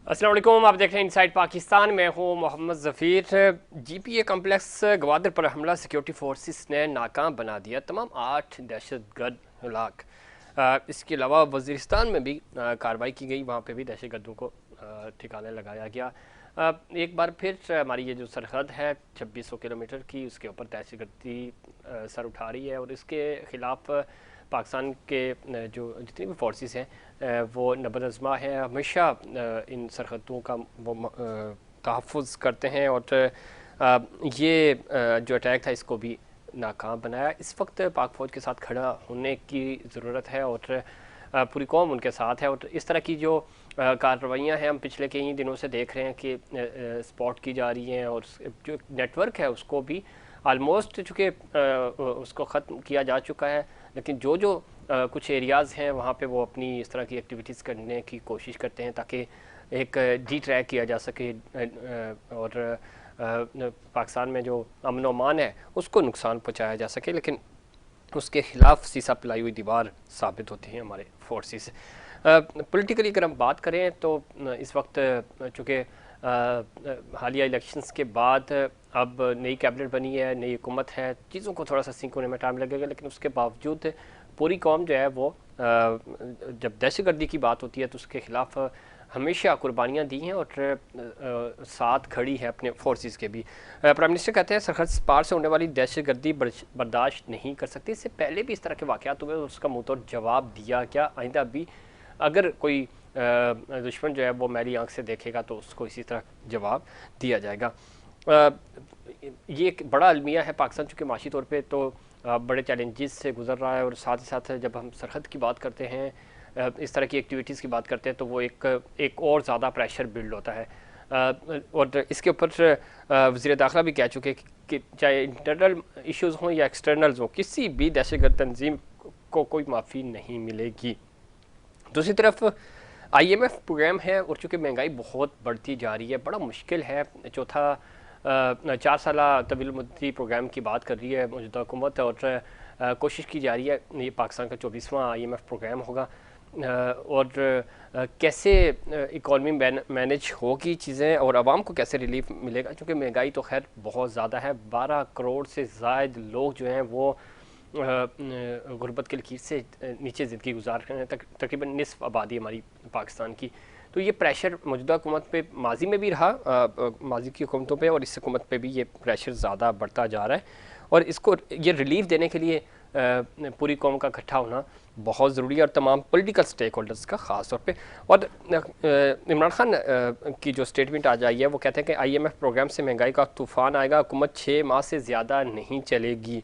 अस्सलाम वालेकुम, आप देख रहे हैं इनसाइड पाकिस्तान। मैं हूं मोहम्मद ज़फ़ीर। जीपीए कम्प्लेक्स ग्वादर पर हमला सिक्योरिटी फोर्सेस ने नाकाम बना दिया, तमाम 8 दहशतगर्द हलाक। इसके अलावा वज़ीरिस्तान में भी कार्रवाई की गई, वहाँ पे भी दहशतगर्दों को ठिकाने लगाया गया। एक बार फिर हमारी ये जो सरहद है 2600 किलोमीटर की, उसके ऊपर दहशतगर्दी सर उठा रही है और इसके ख़िलाफ़ पाकिस्तान के जो जितनी भी फोर्सेस हैं वो नबरज़मा हैं, हमेशा इन सरहदों का वो तहफ़्फ़ुज़ करते हैं और ये जो अटैक था इसको भी नाकाम बनाया। इस वक्त पाक फ़ौज के साथ खड़ा होने की ज़रूरत है और पूरी कौम उनके साथ है। और इस तरह की जो कार्रवाइयाँ हैं हम पिछले कई दिनों से देख रहे हैं कि स्पॉट की जा रही हैं और जो नेटवर्क है उसको भी आलमोस्ट चूँकि उसको ख़त्म किया जा चुका है, लेकिन जो जो कुछ एरियाज़ हैं वहाँ पे वो अपनी इस तरह की एक्टिविटीज़ करने की कोशिश करते हैं ताकि एक डी ट्रैक किया जा सके और पाकिस्तान में जो अमन अमान है उसको नुकसान पहुँचाया जा सके, लेकिन उसके खिलाफ सीसा पिलाई हुई दीवार साबित होती है हमारे फोर्सेस। पॉलिटिकली अगर हम बात करें तो इस वक्त चूँकि हालिया इलेक्शंस के बाद अब नई कैबिनेट बनी है, नई हुकूमत है, चीज़ों को थोड़ा सा सिंक होने में टाइम लगेगा, लेकिन उसके बावजूद पूरी कौम जो है वो जब दहशतगर्दी की बात होती है तो उसके खिलाफ हमेशा कुर्बानियाँ दी हैं और साथ खड़ी है अपने फोर्सेस के भी। प्राइम मिनिस्टर कहते हैं सरहद पार से होने वाली दहशतगर्दी बर्दाश्त नहीं कर सकती। इससे पहले भी इस तरह के वाक़यात हुए और उसका मुँह तोड़ जवाब दिया गया। आइंदा भी अगर कोई दुश्मन जो है वो मैली आंख से देखेगा तो उसको इसी तरह जवाब दिया जाएगा। ये एक बड़ा अलमिया है पाकिस्तान, चूँकि माशी तौर पे तो बड़े चैलेंजेस से गुजर रहा है और साथ ही साथ जब हम सरहद की बात करते हैं, इस तरह की एक्टिविटीज़ की बात करते हैं तो वो एक और ज़्यादा प्रेशर बिल्ड होता है। और इसके ऊपर वज़ीर दाखिला भी कह चुके कि चाहे इंटरनल इश्यूज़ हों या एक्सटर्नल्स हों, किसी भी दहशतगर्द तंजीम को कोई माफ़ी नहीं मिलेगी। दूसरी तरफ IMF प्रोग्राम है और चूँकि महंगाई बहुत बढ़ती जा रही है, बड़ा मुश्किल है। चौथा 4 साला तवील मुद्दती प्रोग्राम की बात कर रही है मौजूदा हुकूमत और कोशिश की जा रही है ये पाकिस्तान का 24वां IMF प्रोग्राम होगा और कैसे इकॉनमी मैनेज होगी चीज़ें और आवाम को कैसे रिलीफ मिलेगा, क्योंकि महंगाई तो खैर बहुत ज़्यादा है। 12 करोड़ से ज़ायद लोग जो हैं वो गुर्बत की लकीर से नीचे ज़िंदगी गुजार रहे हैं, तकरीबन निस्फ आबादी हमारी पाकिस्तान की। तो ये प्रेशर मौजूदा हुकूमत पे माजी में भी रहा, माजी की हुकूमतों पे, और इस हुकूमत पे भी ये प्रेशर ज़्यादा बढ़ता जा रहा है और इसको ये रिलीफ देने के लिए पूरी कौम का इकट्ठा होना बहुत ज़रूरी है और तमाम पॉलिटिकल स्टेक होल्डर्स का ख़ास तौर पे। और इमरान खान की जो स्टेटमेंट आज आई है वो कहते हैं कि IMF प्रोग्राम से महंगाई का तूफ़ान आएगा, हुकूमत 6 माह से ज़्यादा नहीं चलेगी।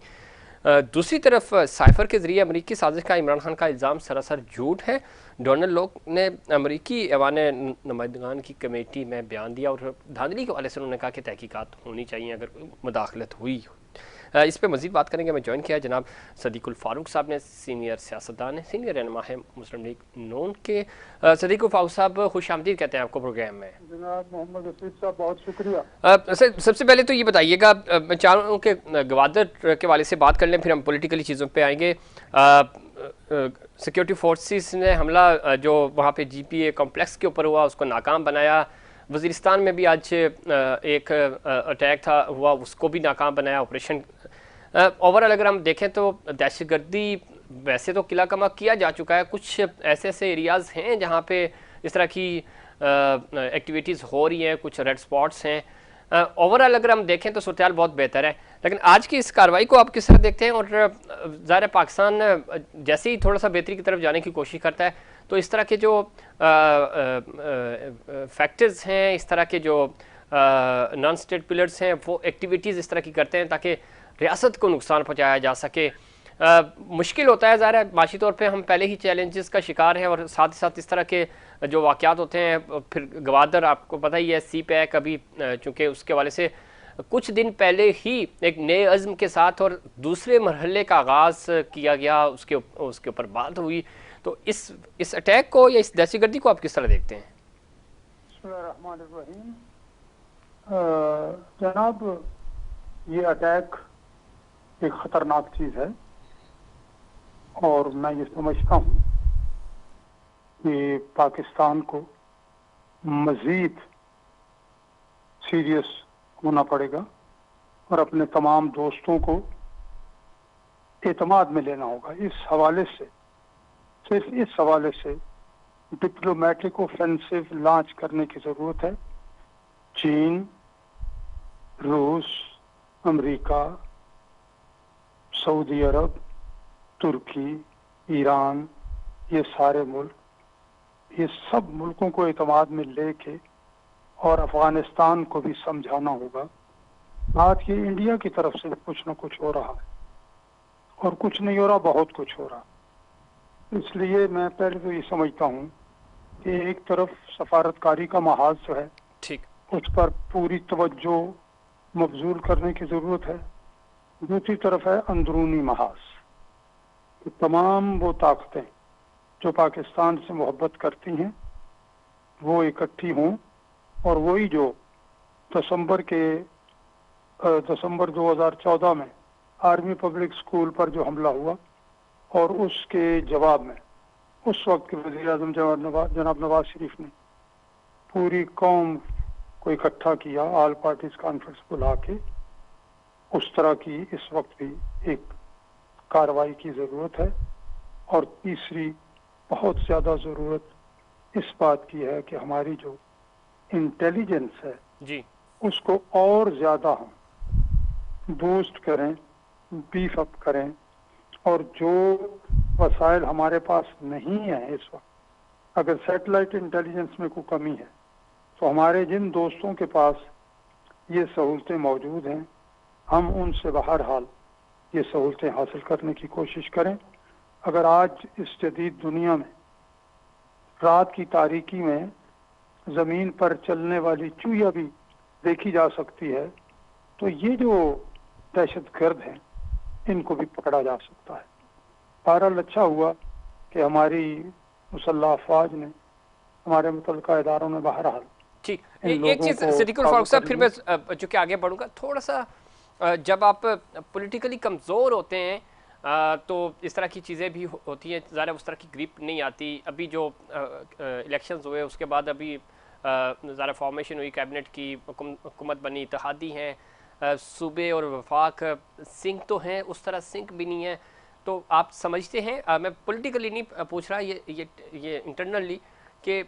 दूसरी तरफ साइफर के ज़रिए अमरीकी साजिश का इमरान खान का इल्ज़ाम सरासर झूठ है। डोनाल्ड लोग ने अमरीकी ऐवान नुमाइंदगान की कमेटी में बयान दिया और धांधली के हवाले से उन्होंने कहा कि तहकीकात होनी चाहिए अगर मुदाखलत हुई। इस पर मज़ीद बात करेंगे। मैं ज्वाइन किया जनाब सदीकुल फारूक साहब ने, सीनियर सियासतदान है, सीनियर रहनुमा है मुस्लिम लीग नून के। सदीकुल फारूक साहब खुश आमदीद कहते हैं आपको प्रोग्राम में। जनाब मोहम्मद रफीक साहब बहुत शुक्रिया। सबसे पहले तो ये बताइएगा, मैं चाह रहा हूँ कि गवादर के वाले से बात कर लें, फिर हम पॉलिटिकली चीज़ों पे आएंगे। सिक्योरिटी फोर्सेस ने हमला जो वहाँ पे GPA कॉम्प्लेक्स के ऊपर हुआ उसको नाकाम बनाया। वज़ीरिस्तान में भी आज एक अटैक था हुआ, उसको भी नाकाम बनाया ऑपरेशन। ओवरऑल अगर हम देखें तो दहशतगर्दी वैसे तो किला कमा किया जा चुका है, कुछ ऐसे ऐसे एरियाज़ हैं जहाँ पे इस तरह की एक्टिविटीज़ हो रही हैं, कुछ रेड स्पॉट्स हैं। ओवरऑल अगर हम देखें तो सूरत बहुत बेहतर है, लेकिन आज की इस कार्रवाई को आप किस तरह देखते हैं? और ज़ाहिर पाकिस्तान जैसे ही थोड़ा सा बेहतरी की तरफ जाने की कोशिश करता है तो इस तरह के जो फैक्टर्स हैं, इस तरह के जो नॉन स्टेट पिलर्स हैं, वो एक्टिविटीज़ इस तरह की करते हैं ताकि रियासत को नुकसान पहुँचाया जा सके। मुश्किल होता है, ज़ाहिर है माशी तौर पे हम पहले ही चैलेंजेस का शिकार हैं और साथ ही साथ इस तरह के जो वाक़यात होते हैं, फिर गवादर आपको पता ही है, CPAC अभी चूँकि उसके वाले से कुछ दिन पहले ही एक नए अज़्म के साथ और दूसरे मरहले का आगाज़ किया गया, उसके ऊपर बात हुई। तो इस अटैक को या इस दहशतगर्दी को आप किस तरह देखते हैं? बिस्मिल्लाहिर्रहमानिर्रहीम। जनाब, ये अटैक एक ख़तरनाक चीज़ है और मैं ये समझता हूँ कि पाकिस्तान को मजीद सीरियस होना पड़ेगा और अपने तमाम दोस्तों को एतमाद में लेना होगा। इस हवाले से, सिर्फ इस हवाले से डिप्लोमेटिक ऑफेंसिव लॉन्च करने की जरूरत है। चीन, रूस, अमेरिका, सऊदी अरब, तुर्की, ईरान, ये सारे मुल्क, ये सब मुल्कों को एतमाद में लेके और अफगानिस्तान को भी समझाना होगा। आज ये इंडिया की तरफ से कुछ न कुछ हो रहा है और कुछ नहीं हो रहा, बहुत कुछ हो रहा। इसलिए मैं पहले तो ये समझता हूँ कि एक तरफ सफारतकारी का महाज जो है ठीक, उस पर पूरी तवज्जो मबजूल करने की जरूरत है। दूसरी तरफ है अंदरूनी महाज, तो तमाम वो ताकतें जो पाकिस्तान से मोहब्बत करती हैं वो इकट्ठी हों और वही जो दिसंबर 2014 में आर्मी पब्लिक स्कूल पर जो हमला हुआ और उसके जवाब में उस वक्त के वज़ीर आज़म जनाब नवाज शरीफ ने पूरी कौम को इकट्ठा किया, ऑल पार्टीज कॉन्फ्रेंस बुला के, उस तरह की इस वक्त भी एक कार्रवाई की जरूरत है। और तीसरी बहुत ज्यादा जरूरत इस बात की है कि हमारी जो इंटेलिजेंस है जी, उसको और ज्यादा हम बूस्ट करें, बीफ अप करें, और जो वसाइल हमारे पास नहीं है इस वक्त, अगर सैटेलाइट इंटेलिजेंस में कोई कमी है तो हमारे जिन दोस्तों के पास ये सहूलतें मौजूद हैं, हम उनसे बहरहाल ये सहूलतें हासिल करने की कोशिश करें। अगर आज इस जदीद दुनिया में रात की तारीकी में जमीन पर चलने वाली चूहिया भी देखी जा सकती है, तो ये जो दहशतगर्द हैं इनको भी पकड़ा जा सकता है। बहरहाल अच्छा हुआ कि हमारी मुसल्लह अफवाज ने, हमारे मुतल्लिका इदारों ने बहरहाल ठीक। इन एक लोगों चीज़ को सिद्दीकुल काबू फारूक साहब, कर फिर लिया। मैं चूंकि आगे बढ़ूंगा थोड़ा सा, जब आप पॉलिटिकली कमज़ोर होते हैं तो इस तरह की चीज़ें भी होती हैं, ज़्यादा उस तरह की ग्रिप नहीं आती। अभी जो इलेक्शंस हुए उसके बाद अभी ज़्यादा फॉर्मेशन हुई, कैबिनेट की हुकूमत बनी, इत्तेहादी हैं, सूबे और वफाक सिंक तो हैं, उस तरह सिंक भी नहीं है। तो आप समझते हैं, मैं पॉलिटिकली नहीं पूछ रहा, ये इंटरनली, कि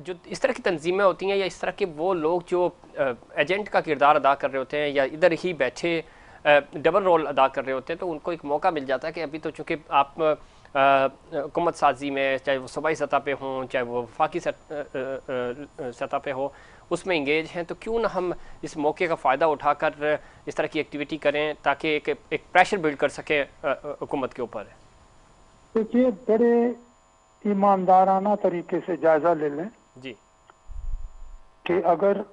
जो इस तरह की तंजीमें होती हैं या इस तरह के वो लोग जो एजेंट का किरदार अदा कर रहे होते हैं या इधर ही बैठे डबल रोल अदा कर रहे होते हैं, तो उनको एक मौका मिल जाता है कि अभी तो चूँकि आप हुकूमत साजी में, चाहे वो सूबाई सतह पे हों चाहे वो वफाकी सतह पे हो, उसमें इंगेज हैं, तो क्यों ना हम इस मौके का फ़ायदा उठाकर इस तरह की एक्टिविटी करें ताकि एक प्रेशर बिल्ड कर सके हुकूमत के ऊपर। देखिए, बड़े ईमानदाराना तरीके से जायजा ले लें जी, कि अगर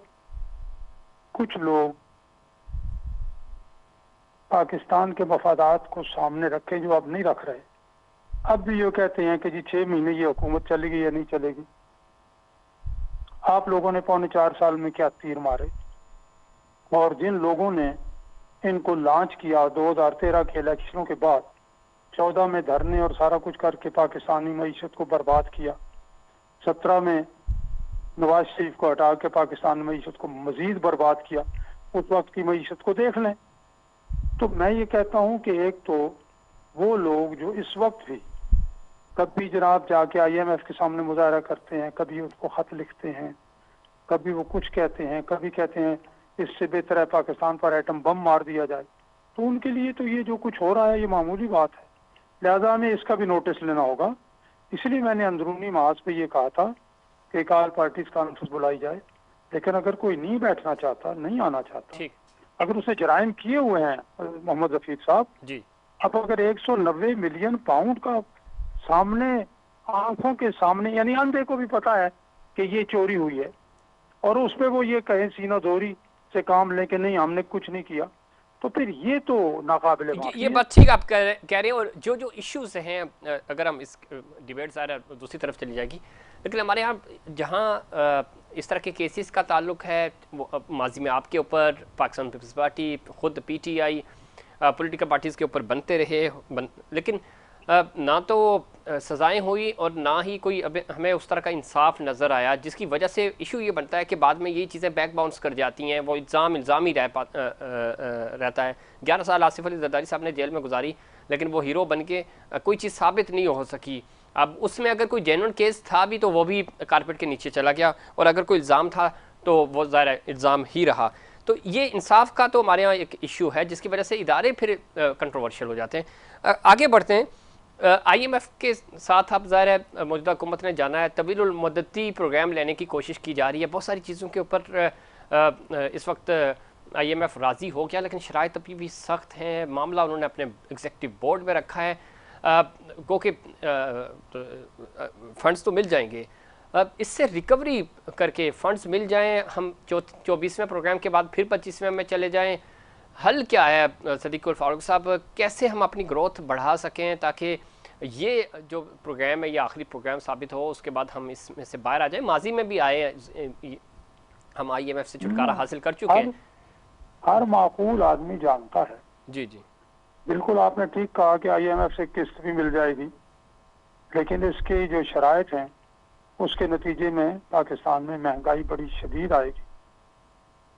कुछ लोग पाकिस्तान के मफादात को सामने रखे जो अब नहीं रख रहे, अब भी ये कहते हैं कि जी 6 महीने ये हुकूमत चलेगी या नहीं चलेगी। आप लोगों ने 4.25 साल में क्या तीर मारे, और जिन लोगों ने इनको लॉन्च किया 2013 के इलेक्शनों के बाद, 14 में धरने और सारा कुछ करके पाकिस्तानी मईशत को बर्बाद किया, 17 में नवाज शरीफ को हटा के पाकिस्तानी मईशत को मजीद बर्बाद किया, उस वक्त की मईशत को देख लें। तो मैं ये कहता हूं कि एक तो वो लोग जो इस वक्त भी कभी जनाब जाके IMF के सामने मुजाहरा करते हैं, कभी उसको खत लिखते हैं, कभी वो कुछ कहते हैं, कभी कहते हैं इससे बेहतर है पाकिस्तान पर एटम बम मार दिया जाए, तो उनके लिए तो ये जो कुछ हो रहा है ये मामूली बात है। लिहाजा हमें इसका भी नोटिस लेना होगा। इसलिए मैंने अंदरूनी महाज पे ये कहा था कि एक ऑल पार्टीज कॉन्फ्रेंस बुलाई जाए, लेकिन अगर कोई नहीं बैठना चाहता, नहीं आना चाहता, ठीक, अगर उसने जराइम किए हुए हैं मोहम्मद जफीर साहब, जी, अब अगर 190 मिलियन पाउंड का सामने, आंखों के सामने, यानी अंधे को भी पता है कि ये चोरी हुई है, और उसमें वो ये कहें सीना दोरी से काम लेके नहीं हमने कुछ नहीं किया, तो फिर ये तो नाकाबिले माफी ये है। बात ठीक आप कह रहे हैं। और जो इश्यूज हैं, अगर हम इस डिबेट ज़्यादा दूसरी तरफ चली जाएगी, लेकिन हमारे यहाँ जहाँ इस तरह के केसेस का ताल्लुक है, वो माजी में आपके ऊपर पाकिस्तान पीपल्स पार्टी, खुद PTI, पॉलिटिकल पार्टीज़ के ऊपर बनते रहे, लेकिन ना तो सज़ाएं हुई और ना ही कोई अब हमें उस तरह का इंसाफ नज़र आया, जिसकी वजह से इशू ये बनता है कि बाद में यही चीज़ें बैक बाउंस कर जाती हैं, वो इल्ज़ाम ही रहता है। 11 साल आसिफ अली जरदारी साहब ने जेल में गुजारी, लेकिन वो हीरो बन के कोई चीज़ साबित नहीं हो सकी। अब उसमें अगर कोई जेन्युइन केस था भी तो वो भी कारपेट के नीचे चला गया, और अगर कोई इल्ज़ाम था तो वो ज़ाहिर इल्ज़ाम ही रहा। तो ये इंसाफ का तो हमारे यहाँ एक इशू है, जिसकी वजह से इदारे फिर कंट्रोवर्शियल हो जाते हैं। आगे बढ़ते हैं। IMF के साथ अब ज़ाहिर है मौजूदा हुकूमत ने जाना है, तवील मुद्दती प्रोग्राम लेने की कोशिश की जा रही है। बहुत सारी चीज़ों के ऊपर इस वक्त IMF राज़ी हो गया, लेकिन शराइत अभी भी सख्त हैं। मामला उन्होंने अपने एग्जीक्यूटिव बोर्ड में रखा है। गो के फंड्स तो मिल जाएंगे, अब इससे रिकवरी करके फंड्स मिल जाएं, हम 24वें प्रोग्राम के बाद फिर 25वें में चले जाएं। हल क्या है सदीक उल फारूक साहब, कैसे हम अपनी ग्रोथ बढ़ा सकें ताकि ये जो प्रोग्राम है ये आखिरी प्रोग्राम साबित हो, उसके बाद हम इसमें से बाहर आ जाएं। माजी में भी आए, हम IMF से छुटकारा हासिल कर चुके हैं। हर माकूल आदमी जानता है। जी जी बिल्कुल आपने ठीक कहा कि IMF से किस्त भी मिल जाएगी, लेकिन इसकी जो शराइत हैं उसके नतीजे में पाकिस्तान में महंगाई बड़ी शदीद आएगी।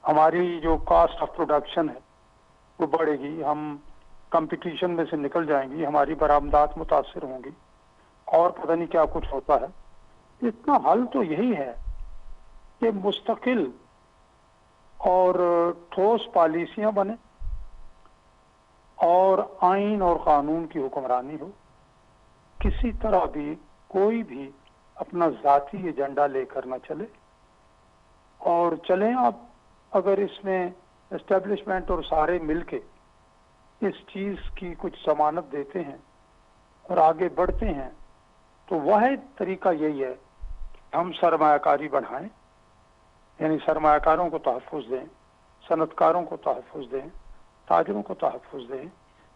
हमारी जो कॉस्ट ऑफ प्रोडक्शन है वो बढ़ेगी, हम कंपटीशन में से निकल जाएंगी, हमारी बरामदात मुतासर होंगी, और पता नहीं क्या कुछ होता है। इसका हल तो यही है कि मुस्तकिल और ठोस पॉलिसियां बने और आइन और कानून की हुक्मरानी हो। किसी तरह भी कोई भी अपना जाती एजेंडा लेकर न चले, और चलें आप अगर इसमें एस्टेब्लिशमेंट और सारे मिलके इस चीज की कुछ जमानत देते हैं और आगे बढ़ते हैं, तो वह तरीका यही है कि हम सरमायाकारी बढ़ाएं, यानी सरमायाकारों को तहफ़्फ़ुज़ दें, सनतकारों को तहफ़्फ़ुज़ दें, ताजरों को तहफ़्फ़ुज़ दें,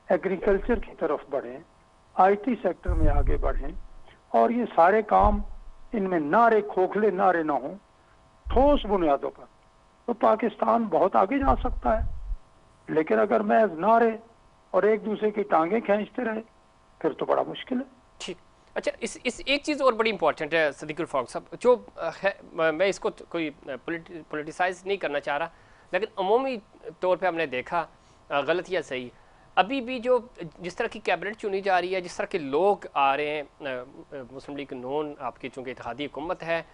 एग्रीकल्चर की तरफ बढ़ें, IT सेक्टर में आगे बढ़ें, और ये सारे काम इनमें नारे, खोखले नारे ना हों, ठोस बुनियादों पर, तो पाकिस्तान बहुत आगे जा सकता है। लेकिन अगर महज नारे और एक दूसरे की टांगें खींचते रहे फिर तो बड़ा मुश्किल है। ठीक। अच्छा, इस एक चीज़ और बड़ी इंपॉर्टेंट है सदीक उल फारूक साहब, जो है, मैं इसको कोई पोलिटिसाइज नहीं करना चाह रहा, लेकिन अमूमी तौर पे हमने देखा, गलत या सही, अभी भी जो जिस तरह की कैबिनेट चुनी जा रही है, जिस तरह के लोग आ रहे हैं, मुस्लिम लीग नून आपकी चूँकि इत्तेहादी हुकूमत है,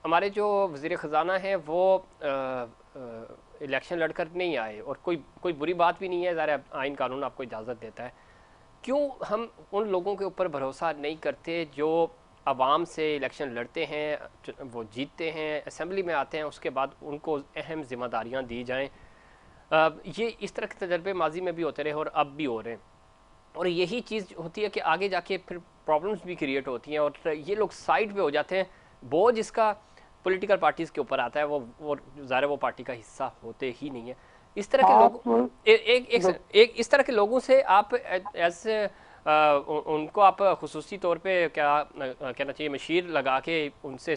हमारे जो वज़ीर ख़जाना हैं वो इलेक्शन लड़कर नहीं आए, और कोई बुरी बात भी नहीं है, ज़ाहिर आइन कानून आपको इजाज़त देता है। क्यों हम उन लोगों के ऊपर भरोसा नहीं करते जो आवाम से इलेक्शन लड़ते हैं, वो जीतते हैं, असेंबली में आते हैं, उसके बाद उनको अहम जिम्मेदारियां दी जाएं। ये इस तरह के तजर्बे माजी में भी होते रहे और अब भी हो रहे हैं, और यही चीज़ होती है कि आगे जाके फिर प्रॉब्लम्स भी क्रिएट होती हैं, और ये लोग साइड पे हो जाते हैं। बोझ जिसका पॉलिटिकल पार्टीज़ के ऊपर आता है वो ज़ाहिर वो पार्टी का हिस्सा होते ही नहीं है। इस तरह के लोग एक इस तरह के लोगों से आप ऐसे उनको आप खुसूसी तौर पे क्या कहना चाहिए, मशीर लगा के उनसे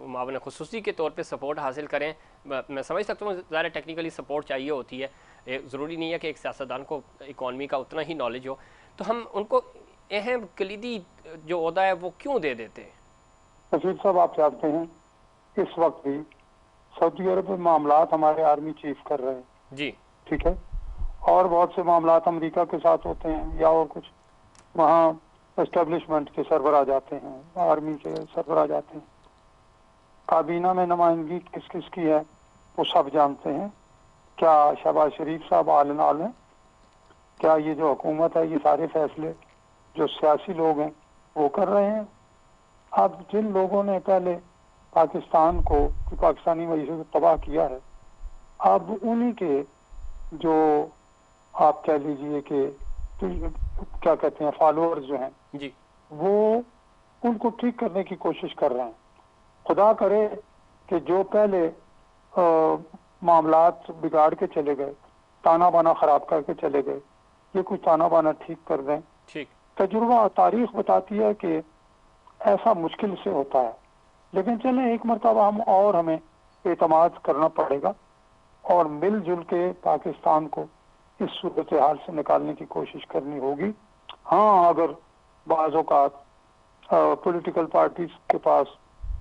मावन खुसूसी के तौर पे सपोर्ट हासिल करें। मैं समझ सकता हूँ ज़ाहिर टेक्निकली सपोर्ट चाहिए होती है, ज़रूरी नहीं है कि एक सियासतदान को इकॉनमी का उतना ही नॉलेज हो, तो हम उनको अहम कलीदी जो ओहदा है वो क्यों दे देते हैं? रशीद साहब, आप जानते हैं इस वक्त भी सऊदी अरब में मामलात हमारे आर्मी चीफ कर रहे हैं जी, ठीक है, और बहुत से मामलात अमेरिका के साथ होते हैं, या और कुछ वहाँ एस्टेब्लिशमेंट के सरवर आ जाते हैं, आर्मी के सरवर आ जाते हैं। काबीना में नुमाइंदगी किस किस की है वो सब जानते हैं। क्या शहबाज शरीफ साहब आल नाल हैं? क्या ये जो हुकूमत है ये सारे फैसले जो सियासी लोग हैं वो कर रहे हैं? अब जिन लोगों ने पहले पाकिस्तान को, पाकिस्तानी मईशत को तबाह किया है, अब उन्हीं के जो आप कह लीजिए कि क्या कहते हैं फॉलोअर्स जो हैं जी, वो उनको ठीक करने की कोशिश कर रहे हैं। खुदा करे कि जो पहले मामलात बिगाड़ के चले गए, ताना बाना खराब करके चले गए, ये कुछ ताना बाना ठीक कर दें। ठीक। तजुर्बा तारीख बताती है कि ऐसा मुश्किल से होता है, लेकिन चले एक मरतबा हमें एतमाद करना पड़ेगा और मिलजुल के पाकिस्तान को इस सूरत हाल से निकालने की कोशिश करनी होगी। हाँ, अगर बाज़ औक़ात पॉलिटिकल पार्टीज के पास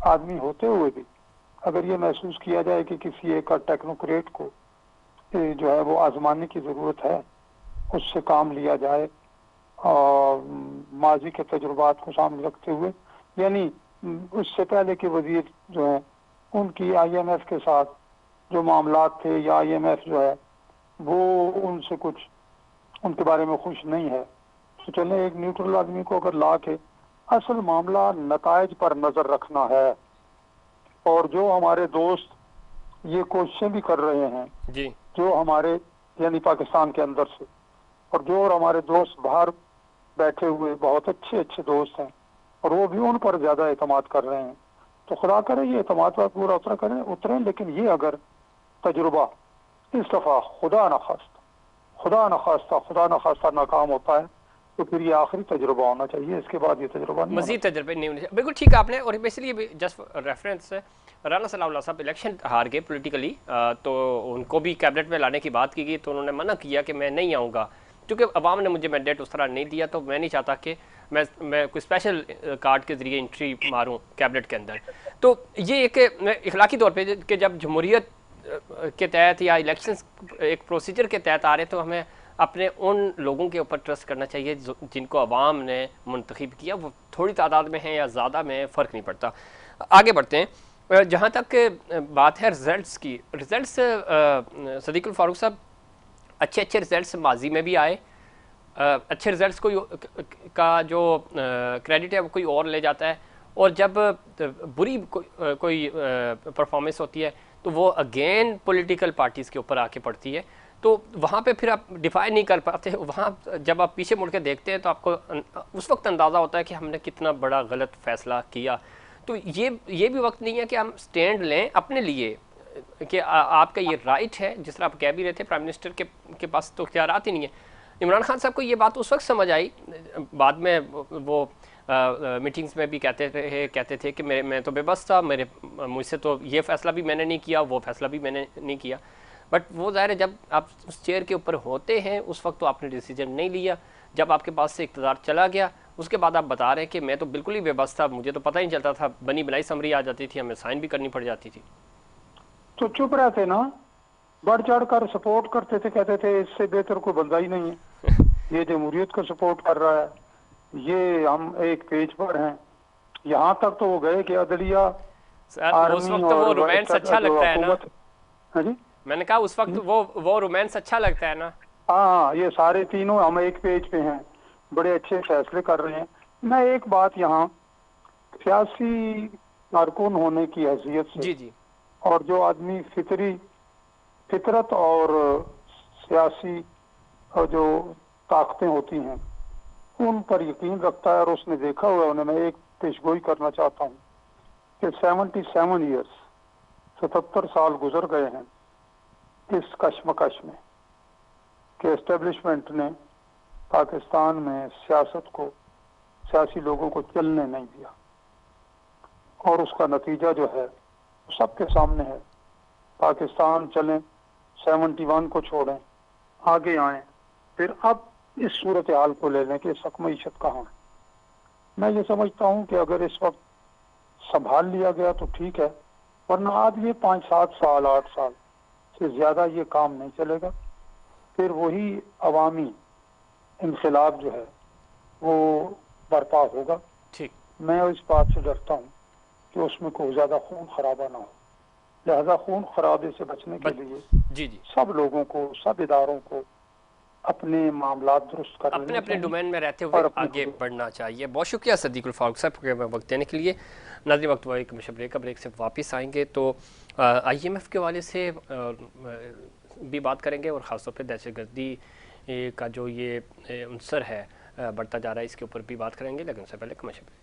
आदमी होते हुए भी अगर ये महसूस किया जाए कि किसी एक टेक्नोक्रेट को जो है वो आजमाने की ज़रूरत है, उससे काम लिया जाए और माजी के तजुर्बात को सामने रखते हुए, यानी उससे पहले के वजीर जो है उनकी IMF के साथ जो मामलात थे या IMF जो है वो उनसे कुछ उनके बारे में खुश नहीं है, तो चले एक न्यूट्रल आदमी को अगर ला के असल मामला नताइज पर नजर रखना है। और जो हमारे दोस्त ये कोशिशें भी कर रहे हैं जी, जो हमारे यानी पाकिस्तान के अंदर से, और जो और हमारे दोस्त बाहर बैठे हुए बहुत अच्छे अच्छे दोस्त हैं और वो भी उन पर ज्यादा एतमाद कर रहे हैं, तो खुदा करे ये एतमाद पर पूरा उतरें। लेकिन ये अगर तजुर्बा इस दफा खुदा न खास्ता नाकाम होता है तो फिर ये आखिरी तजुर्बा होना चाहिए, इसके बाद ये तजुर्बा नहीं मजीद तजर्बे नहीं होने चाहिए। बिल्कुल ठीक है आपने। और basically just reference Rana Sanaullah साहब इलेक्शन हार गए पॉलिटिकली, तो उनको भी कैबिनेट में लाने की बात की गई तो उन्होंने मना किया कि मैं नहीं आऊँगा, क्योंकि अवाम ने मुझे मैंडेट उस तरह नहीं दिया, तो मैं नहीं चाहता कि मैं कोई स्पेशल कार्ड के ज़रिए एंट्री मारूँ कैबिनेट के अंदर। तो ये एक इखलाकी तौर पर कि जब जमहूरियत के तहत या इलेक्शंस एक प्रोसीजर के तहत आ रहे हैं तो हमें अपने उन लोगों के ऊपर ट्रस्ट करना चाहिए जिनको अवाम ने मुंतखब किया, वो थोड़ी तादाद में है या ज़्यादा में फ़र्क नहीं पड़ता। आगे बढ़ते हैं। जहाँ तक बात है रिज़ल्ट्स की, रिज़ल्ट्स सदीकुल फारूक साहब अच्छे अच्छे रिज़ल्ट्स माजी में भी आए, अच्छे रिज़ल्ट्स का जो क्रेडिट है वो कोई और ले जाता है, और जब बुरी कोई परफॉर्मेंस होती है तो वो अगेन पॉलिटिकल पार्टीज़ के ऊपर आके पड़ती है। तो वहाँ पे फिर आप डिफाइन नहीं कर पाते। वहाँ जब आप पीछे मुड़ के देखते हैं तो आपको उस वक्त अंदाज़ा होता है कि हमने कितना बड़ा गलत फ़ैसला किया। तो ये भी वक्त नहीं है कि हम स्टैंड लें अपने लिए कि आपका ये राइट है, जिस तरह आप कह भी रहे थे प्राइम मिनिस्टर के पास तो इख्तियारात ही नहीं है। इमरान खान साहब को ये बात उस वक्त समझ आई, बाद में वो मीटिंग्स में भी कहते थे कि मैं तो बेबस था, मुझसे तो ये फ़ैसला भी मैंने नहीं किया, वो फ़ैसला भी मैंने नहीं किया। बट वो ज़ाहिर है जब आप उस चेयर के ऊपर होते हैं उस वक्त तो आपने डिसीजन नहीं लिया, जब आपके पास से इक़्तिदार चला गया उसके बाद आप बता रहे हैं कि मैं तो बिल्कुल ही बेबस था, मुझे तो पता ही नहीं चलता था, बनी बनाई समरी आ जाती थी, हमें साइन भी करनी पड़ जाती थी। तो चुप रहते ना, बढ़ चढ़ कर सपोर्ट करते थे, कहते थे इससे बेहतर कोई बंदा ही नहीं है, ये जमहूरियत को सपोर्ट कर रहा है, ये हम एक पेज पर हैं। यहाँ तक तो वो गए कि अदलिया उस वक्त तो वो रोमांस अच्छा लगता है ना। हाँ जी, मैंने कहा उस वक्त वो रोमांस अच्छा लगता है ना। हाँ, ये सारे तीनों हम एक पेज पे हैं, बड़े अच्छे फैसले कर रहे हैं। मैं एक बात यहाँ सियासी कारकुन होने की हैसियत से जी और जो आदमी फितरत और सियासी और जो ताकतें होती हैं उन पर यकीन रखता है और उसने देखा हुआ उन्हें, मैं एक पेशगोई करना चाहता हूँ कि 77 ईयर्स 77 साल गुजर गए हैं इस कश्मकश में कि एस्टेब्लिशमेंट ने पाकिस्तान में सियासी लोगों को चलने नहीं दिया, और उसका नतीजा जो है सबके सामने है। पाकिस्तान चलें, 71 को छोड़ें, आगे आए, फिर अब इस सूरत हाल को ले लें कि इस वक्त मईशत कहाँ है। मैं ये समझता हूँ कि अगर इस वक्त संभाल लिया गया तो ठीक है, वरना आज ये 5-7 साल 8 साल से ज्यादा ये काम नहीं चलेगा। फिर वही अवामी इनकलाब जो है वो बर्पा होगा। ठीक, मैं इस बात से डरता हूँ कि उसमें कोई ज्यादा खून खराबा ना हो, लिहाजा खून खराबे से बचने के लिए जी सब लोगों को, सब इदारों को अपने मामला दुरुस्त कर अपने डोमेन में रहते हुए आगे बढ़ना चाहिए। बहुत शुक्रिया सदीकुल फारूक साहब के वक्त देने के लिए। नाज़रीन, वक्त हुआ एक ब्रेक से वापस आएंगे तो IMF के हवाले से भी बात करेंगे और ख़ासतौर पर दहशतगर्दी का जो ये अंसर है बढ़ता जा रहा है, इसके ऊपर भी बात करेंगे, लेकिन उससे पहले कमर्शियल ब्रेक।